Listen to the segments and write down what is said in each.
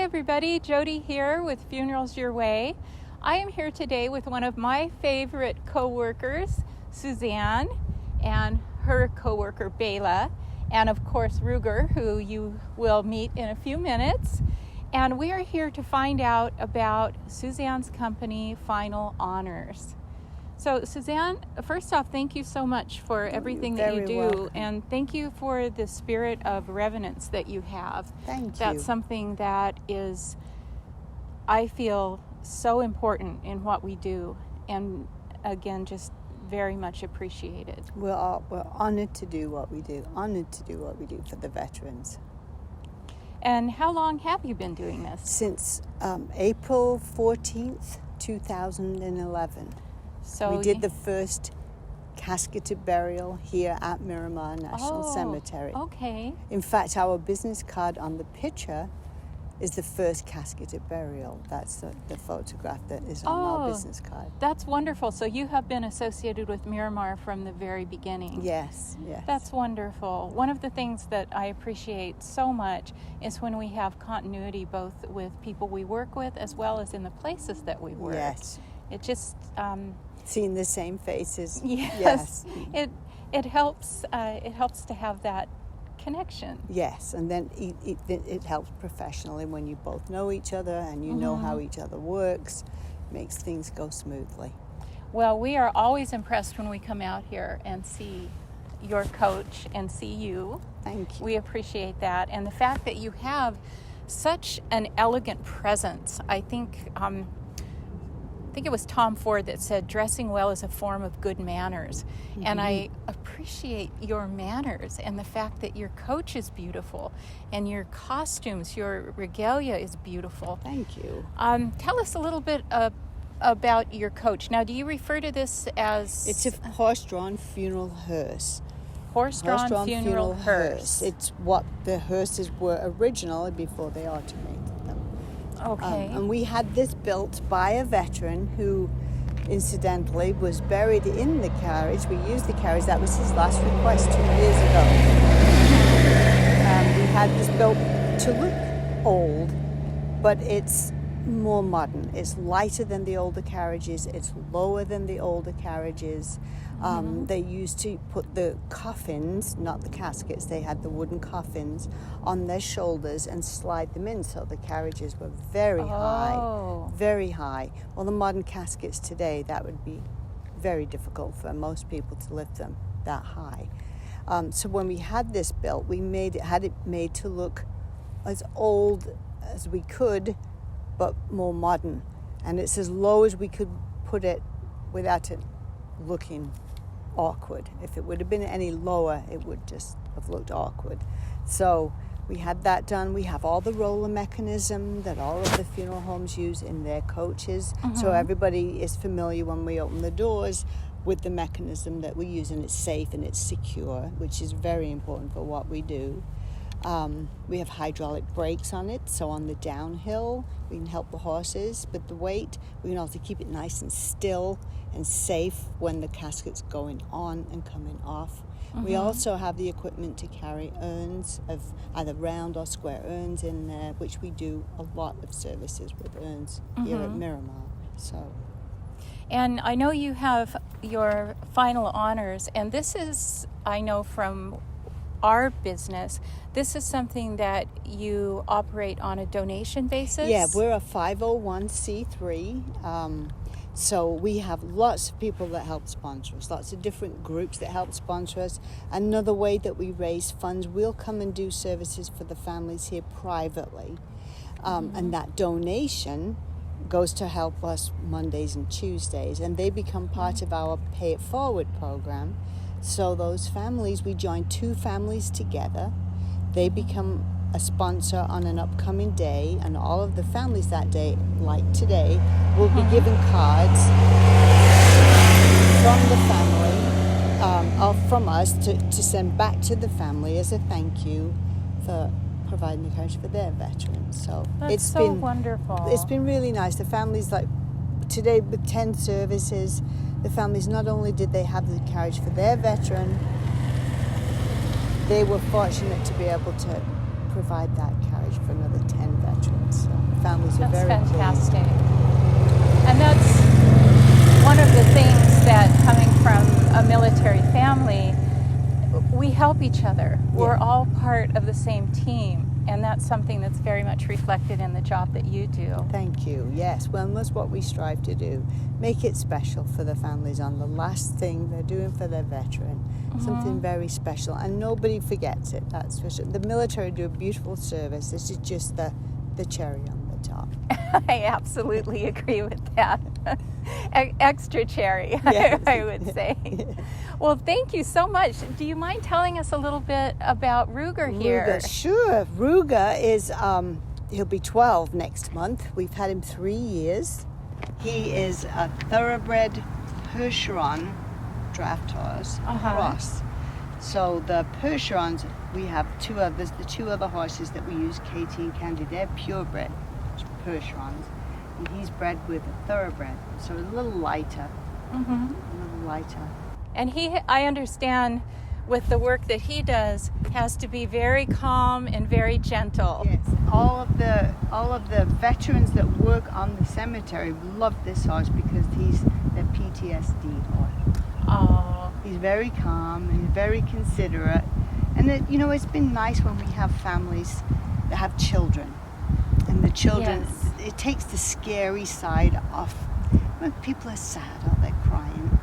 everybody, Jody here with Funerals Your Way. I am here today with one of my favorite co-workers, Suzanne, and her co-worker, Bela, and of course, Ruger, who you will meet in a few minutes. And we are here to find out about Suzanne's company, Final Honors. So Suzanne, first off, thank you so much for everything that you do. Welcome. And thank you for the spirit of reverence that you have. Thank you. That's something that is, I feel, so important in what we do. And again, just very much appreciated. We're honored to do what we do, for the veterans. And how long have you been doing this? Since April 14th, 2011. So we did the first casketed burial here at Miramar National Cemetery. Okay. In fact, our business card on the picture is the first casketed burial. That's the photograph that is on our business card. That's wonderful. So you have been associated with Miramar from the very beginning. Yes. That's wonderful. One of the things that I appreciate so much is when we have continuity both with people we work with as well as in the places that we work. Yes. It just... seeing the same faces. Yes. It helps to have that connection. Yes, and then it helps professionally when you both know each other and you know how each other works. Makes things go smoothly. Well, we are always impressed when we come out here and see your coach and see you. Thank you. We appreciate that. And the fact that you have such an elegant presence. I think it was Tom Ford that said dressing well is a form of good manners. And I appreciate your manners and the fact that your coach is beautiful and your costumes, your regalia is beautiful. Thank you. Tell us a little bit about your coach. Now, do you refer to this as... It's a horse-drawn funeral hearse. Horse-drawn funeral hearse. It's what the hearses were originally before they automated them. Okay. And we had this built by a veteran who, incidentally, was buried in the carriage. We used the carriage. That was his last request 2 years ago. We had this built to look old, but it's more modern. It's lighter than the older carriages. It's lower than the older carriages. They used to put the coffins, not the caskets, they had the wooden coffins on their shoulders and slide them in, so the carriages were very high. Well, the modern caskets today, that would be very difficult for most people to lift them that high. So when we had this built, we had it made to look as old as we could, but more modern. And it's as low as we could put it without it looking awkward. If it would have been any lower, it would just have looked awkward. So we had that done. We have all the roller mechanism that all of the funeral homes use in their coaches. So everybody is familiar when we open the doors with the mechanism that we use, and it's safe and it's secure, which is very important for what we do. We have hydraulic brakes on it, so on the downhill we can help the horses with the weight. We can also keep it nice and still and safe when the casket's going on and coming off. We also have the equipment to carry urns of either round or square urns in there, which we do a lot of services with urns here at Miramar. And I know you have your Final Honors, and this is, I know from our business, this is something that you operate on a donation basis? Yeah, we're a 501c3. So we have lots of people that help sponsor us, lots of different groups that help sponsor us. Another way that we raise funds, we'll come and do services for the families here privately. And that donation goes to help us Mondays and Tuesdays, and they become part of our Pay It Forward program. So those families, we join 2 families together. They become a sponsor on an upcoming day, and all of the families that day, like today, will be given cards from the family, or from us to send back to the family as a thank you for providing the carriage for their veterans. So it's been wonderful. It's been really nice. The families, like today with 10 services, the families, not only did they have the carriage for their veteran, they were fortunate to be able to provide that carriage for another 10 veterans. So funerals are That's very fantastic. And that's one of the things that, coming from a military family, we help each other. We're all part of the same team, and that's something that's very much reflected in the job that you do. Thank you. Yes, well, that's what we strive to do. Make it special for the families on the last thing they're doing for their veteran. Something very special, and nobody forgets it, that's for sure. The military do a beautiful service. This is just the cherry on the top. I absolutely agree with that. Extra cherry, Yes. I would say. Well, thank you so much. Do you mind telling us a little bit about Ruger here? Ruger, sure. Ruger is, he'll be 12 next month. We've had him 3 years. He is a thoroughbred Percheron draft horse cross. So the Percherons, we have two others. The two other horses that we use, Katie and Candy, they're purebred Percherons. And he's bred with a thoroughbred, so a little lighter. A little lighter. And he, I understand, with the work that he does, has to be very calm and very gentle. Yes, all of the veterans that work on the cemetery love this horse because he's their PTSD horse. Oh. He's very calm and he's very considerate. And it's been nice when we have families that have children. And the children, it takes the scary side off. When people are sad or they're crying,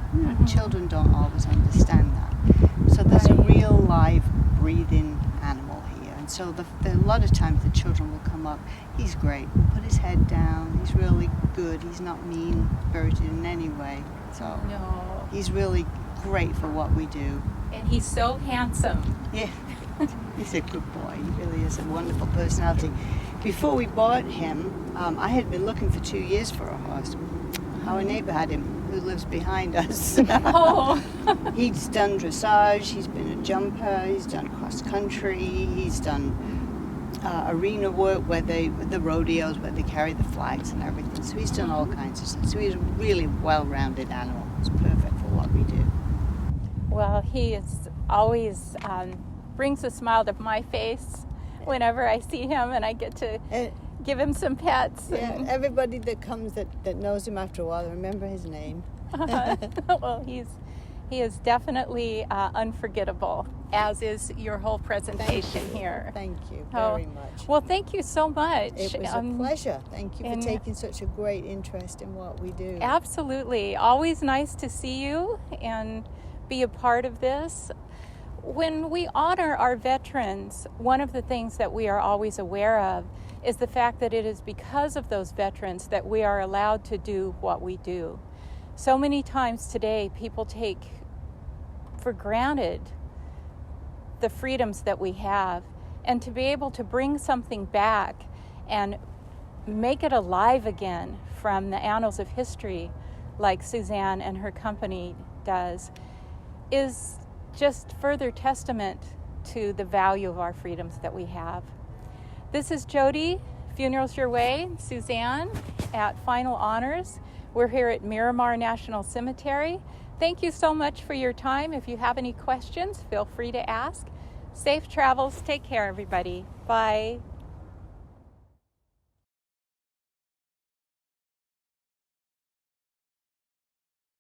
children don't always understand that. So there's a real live, breathing animal here. And so a lot of times the children will come up. He's great. Put his head down. He's really good. He's not mean-spirited in any way. So he's really great for what we do. And he's so handsome. Yeah, he's a good boy. He really is a wonderful personality. Before we bought him, I had been looking for 2 years for a horse. Our neighbor had him, who lives behind us. He's done dressage, he's been a jumper, he's done cross country, he's done arena work where the rodeos where they carry the flags and everything. So he's done all kinds of stuff. So he's a really well-rounded animal. It's perfect for what we do. Well, he is always brings a smile to my face whenever I see him, and I get to give him some pets. Yeah, everybody that comes that knows him after a while, remember his name. Well, he is definitely unforgettable, as is your whole presentation here. Thank you very much. Well, thank you so much. It was a pleasure. Thank you for taking such a great interest in what we do. Absolutely. Always nice to see you and be a part of this. When we honor our veterans, one of the things that we are always aware of is the fact that it is because of those veterans that we are allowed to do what we do. So many times today, people take for granted the freedoms that we have, and to be able to bring something back and make it alive again from the annals of history, like Suzanne and her company does, is just further testament to the value of our freedoms that we have. This is Jody, Funerals Your Way, Suzanne at Final Honors. We're here at Miramar National Cemetery. Thank you so much for your time. If you have any questions, feel free to ask. Safe travels. Take care, everybody. Bye.